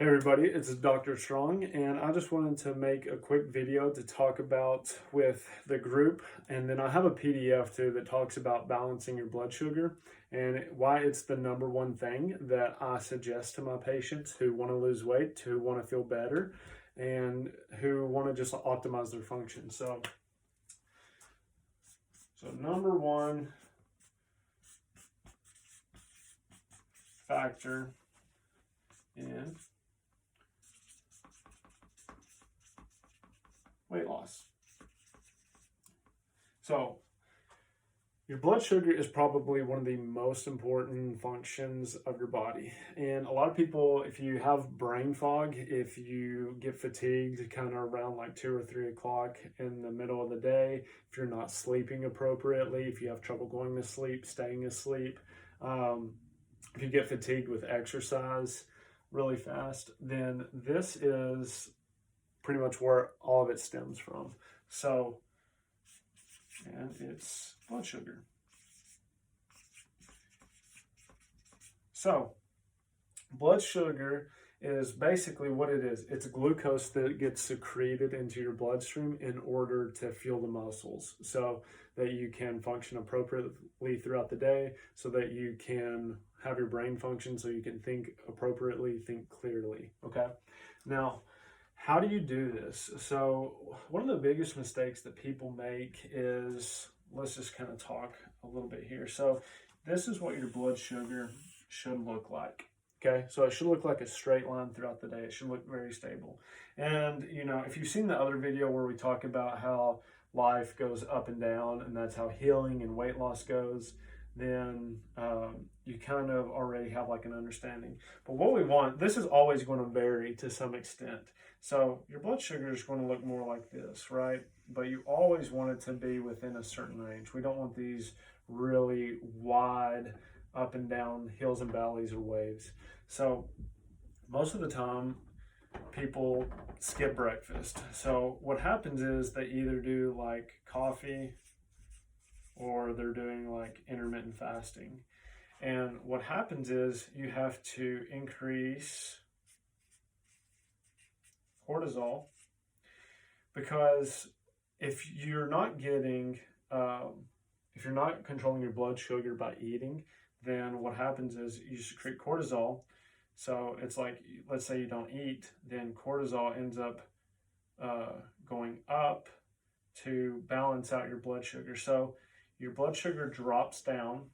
Hey everybody, it's Dr. Strong, and I just wanted to make a quick video to talk about with the group, and then I have a PDF too that talks about balancing your blood sugar and why it's the number one thing that I suggest to my patients who want to lose weight, who want to feel better, and who want to just optimize their function. So number one factor in weight loss. So your blood sugar is probably one of the most important functions of your body. And a lot of people, if you have brain fog, if you get fatigued kind of around like 2 or 3 o'clock in the middle of the day, if you're not sleeping appropriately, if you have trouble going to sleep, staying asleep, if you get fatigued with exercise really fast, then this is pretty much where all of it stems from. And it's blood sugar. So, blood sugar is basically what it is. It's glucose that gets secreted into your bloodstream in order to fuel the muscles so that you can function appropriately throughout the day, so that you can have your brain function, so you can think appropriately, think clearly. Okay? Now, how do you do this? So, one of the biggest mistakes that people make is, let's just kind of talk a little bit here. So, this is what your blood sugar should look like. Okay, so it should look like a straight line throughout the day. It should look very stable. And, if you've seen the other video where we talk about how life goes up and down, and that's how healing and weight loss goes, then you kind of already have like an understanding. But what we want, this is always going to vary to some extent. So your blood sugar is going to look more like this, right? But you always want it to be within a certain range. We don't want these really wide up and down hills and valleys or waves. So most of the time, people skip breakfast. So what happens is they either do like coffee or they're doing like intermittent fasting. And what happens is you have to increase cortisol, because if you're not getting, if you're not controlling your blood sugar by eating, then what happens is you secrete cortisol. So it's like, let's say you don't eat, then cortisol ends up going up to balance out your blood sugar. So your blood sugar drops down,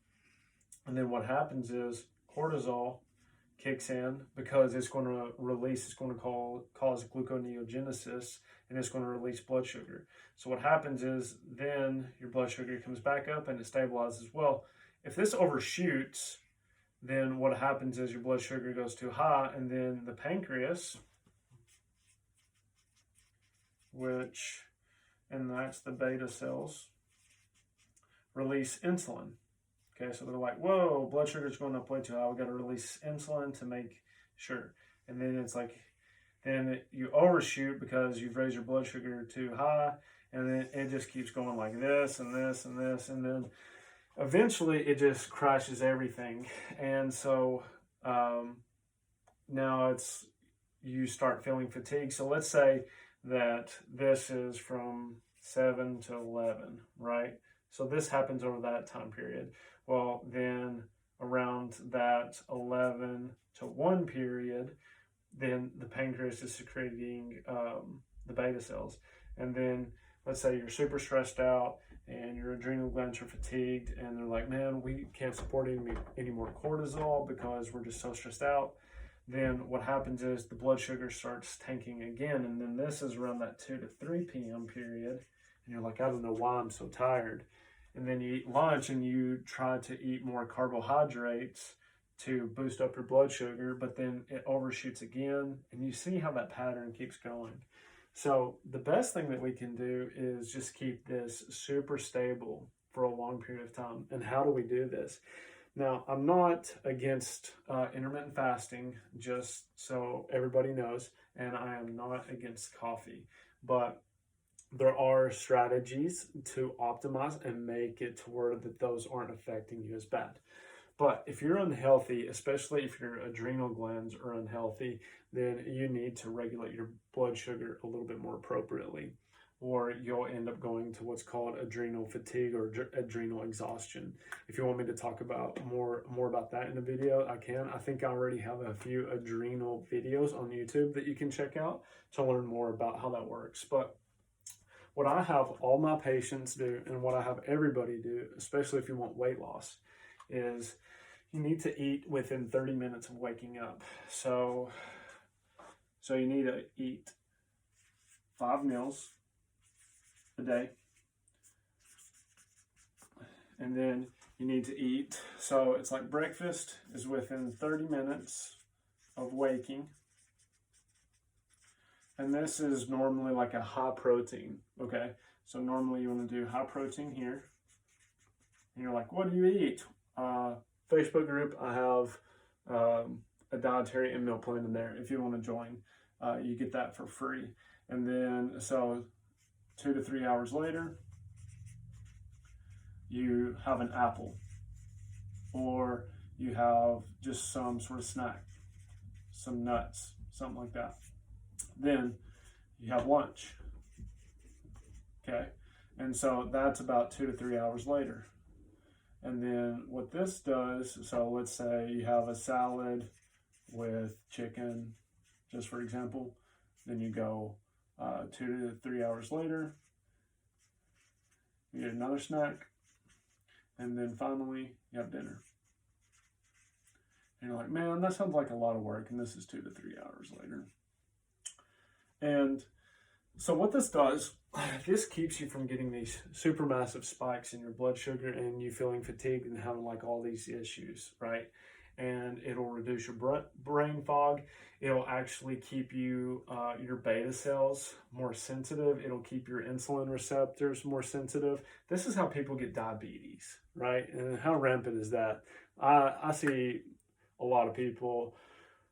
and then what happens is cortisol kicks in because it's going to release, it's going to cause gluconeogenesis, and it's going to release blood sugar. So what happens is then your blood sugar comes back up and it stabilizes. Well, if this overshoots, then what happens is your blood sugar goes too high, and then the pancreas, and that's the beta cells, release insulin. Okay, so they're like, whoa, blood sugar's going up way too high. We got to release insulin to make sure. And then it's like, then you overshoot because you've raised your blood sugar too high, and then it just keeps going like this and this and this, and then eventually it just crashes everything. And so now you start feeling fatigue. So let's say that this is from 7 to 11, right? So this happens over that time period. Well, then around that 11 to 1 period, then the pancreas is secreting the beta cells. And then let's say you're super stressed out and your adrenal glands are fatigued, and they're like, man, we can't support any more cortisol because we're just so stressed out. Then what happens is the blood sugar starts tanking again. And then this is around that 2 to 3 p.m. period. And you're like, I don't know why I'm so tired. And then you eat lunch and you try to eat more carbohydrates to boost up your blood sugar, but then it overshoots again, and you see how that pattern keeps going. So the best thing that we can do is just keep this super stable for a long period of time. And how do we do this? Now, I'm not against intermittent fasting, just so everybody knows, and I am not against coffee, but there are strategies to optimize and make it to where that those aren't affecting you as bad. But if you're unhealthy, especially if your adrenal glands are unhealthy, then you need to regulate your blood sugar a little bit more appropriately, or you'll end up going to what's called adrenal fatigue or adrenal exhaustion. If you want me to talk about more about that in a video, I can. I think I already have a few adrenal videos on YouTube that you can check out to learn more about how that works. But what I have all my patients do, and what I have everybody do, especially if you want weight loss, is you need to eat within 30 minutes of waking up. So you need to eat 5 meals a day. And then you need to eat, so it's like breakfast is within 30 minutes of waking. And this is normally like a high protein, okay? So normally you want to do high protein here. And you're like, what do you eat? Facebook group, I have a dietary and meal plan in there. If you want to join, you get that for free. And then, so 2 to 3 hours later, you have an apple, or you have just some sort of snack, some nuts, something like that. Then you have lunch, okay? And so that's about 2 to 3 hours later. And then what this does, so let's say you have a salad with chicken, just for example, then you go 2 to 3 hours later, you get another snack, and then finally you have dinner. And you're like, man, that sounds like a lot of work, and this is 2 to 3 hours later. And so what this does, this keeps you from getting these super massive spikes in your blood sugar and you feeling fatigued and having like all these issues, right? And it'll reduce your brain fog. It'll actually keep you, your beta cells more sensitive. It'll keep your insulin receptors more sensitive. This is how people get diabetes, right? And how rampant is that? I see a lot of people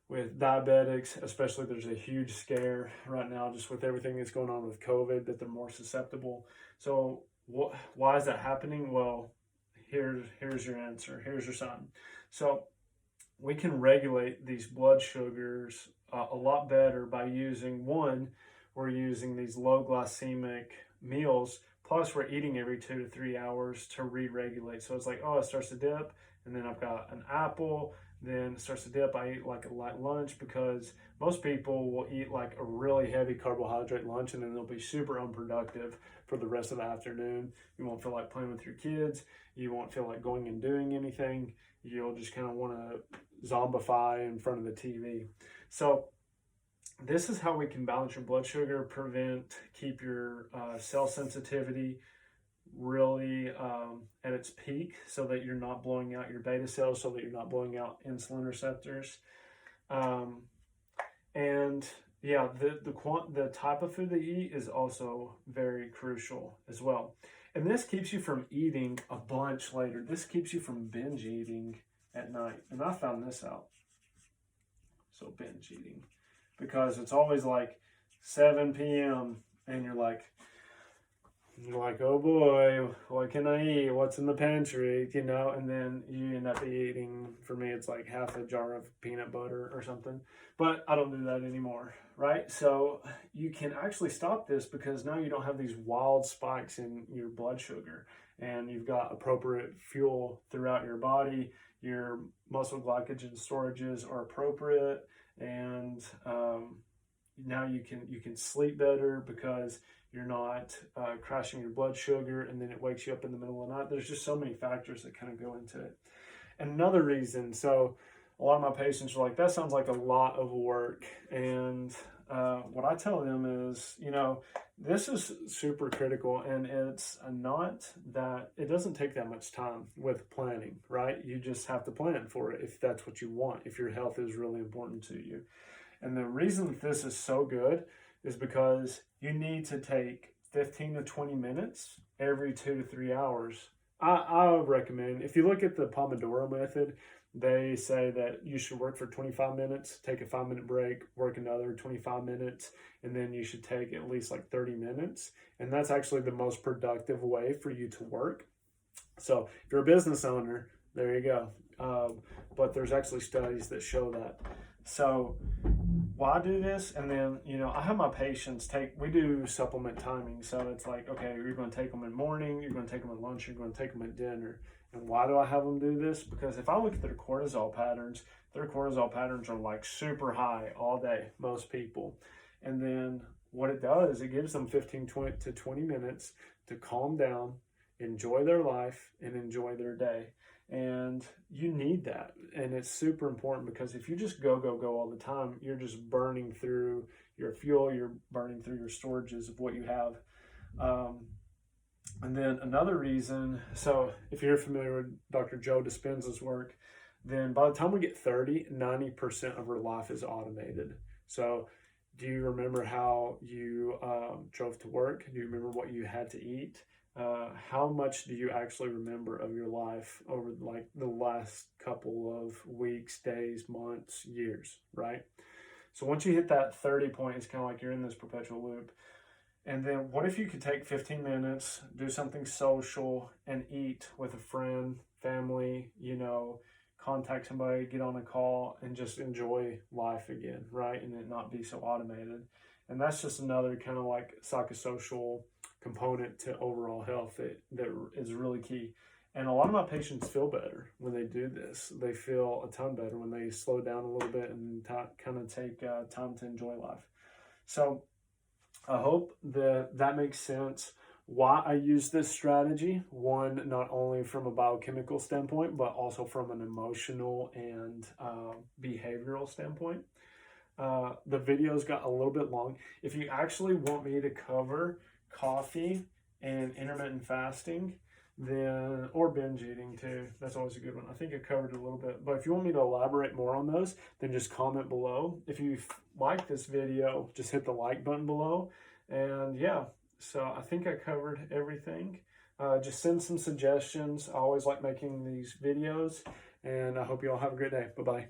with diabetics, especially there's a huge scare right now just with everything that's going on with COVID, that they're more susceptible. So why is that happening? Well, here's your answer. Here's your sign. So we can regulate these blood sugars a lot better by using, one, we're using these low glycemic meals, plus we're eating every 2 to 3 hours to re-regulate. So it's like, oh, it starts to dip, and then I've got an apple, then it starts to dip, I eat like a light lunch, because most people will eat like a really heavy carbohydrate lunch and then they'll be super unproductive for the rest of the afternoon. You won't feel like playing with your kids. You won't feel like going and doing anything. You'll just kind of want to zombify in front of the TV. So this is how we can balance your blood sugar, keep your cell sensitivity really at its peak, so that you're not blowing out your beta cells, so that you're not blowing out insulin receptors. And yeah, the type of food that you eat is also very crucial as well. And this keeps you from eating a bunch later. This keeps you from binge eating at night. And I found this out. So binge eating, because it's always like 7 p.m. and you're like, oh boy, what can I eat? What's in the pantry? You know, and then you end up eating, for me, it's like half a jar of peanut butter or something. But I don't do that anymore, right? So you can actually stop this, because now you don't have these wild spikes in your blood sugar, and you've got appropriate fuel throughout your body. Your muscle glycogen storages are appropriate, and now you can sleep better, because you're not crashing your blood sugar and then it wakes you up in the middle of the night. There's just so many factors that kind of go into it. And another reason, so a lot of my patients are like, that sounds like a lot of work. And what I tell them is, you know, this is super critical, and it's not that, it doesn't take that much time with planning, right? You just have to plan for it if that's what you want, if your health is really important to you. And the reason that this is so good is because you need to take 15 to 20 minutes every 2 to 3 hours. I would recommend, if you look at the Pomodoro method, they say that you should work for 25 minutes, take a 5-minute break, work another 25 minutes, and then you should take at least like 30 minutes. And that's actually the most productive way for you to work. So if you're a business owner, there you go. but there's actually studies that show that. So why do this? And then, I have my patients we do supplement timing. So it's like, okay, you're going to take them in morning, you're going to take them at lunch, you're going to take them at dinner. And why do I have them do this? Because if I look at their cortisol patterns are like super high all day, most people. And then what it does, it gives them 15 to 20 minutes to calm down, enjoy their life, and enjoy their day. And you need that. And it's super important, because if you just go all the time, you're just burning through your fuel, you're burning through your storages of what you have. And then another reason, so if you're familiar with Dr. Joe Dispenza's work, then by the time we get 30, 90% of our life is automated. So do you remember how you drove to work? Do you remember what you had to eat? How much do you actually remember of your life over like the last couple of weeks, days, months, years, right? So once you hit that 30 point, it's kind of like you're in this perpetual loop. And then what if you could take 15 minutes, do something social, and eat with a friend, family, contact somebody, get on a call, and just enjoy life again, right? And it not be so automated. And that's just another kind of like psychosocial component to overall health that is really key. And a lot of my patients feel better when they do this. They feel a ton better when they slow down a little bit and kind of take time to enjoy life. So I hope that makes sense why I use this strategy. One, not only from a biochemical standpoint, but also from an emotional and behavioral standpoint. The videos got a little bit long. If you actually want me to cover coffee and intermittent fasting, then, or binge eating too, that's always a good one. I think I covered it a little bit, but if you want me to elaborate more on those, then just comment below. If you like this video, just hit the like button below. And yeah, so I think I covered everything. Just send some suggestions. I always like making these videos, and I hope you all have a great day. Bye-bye.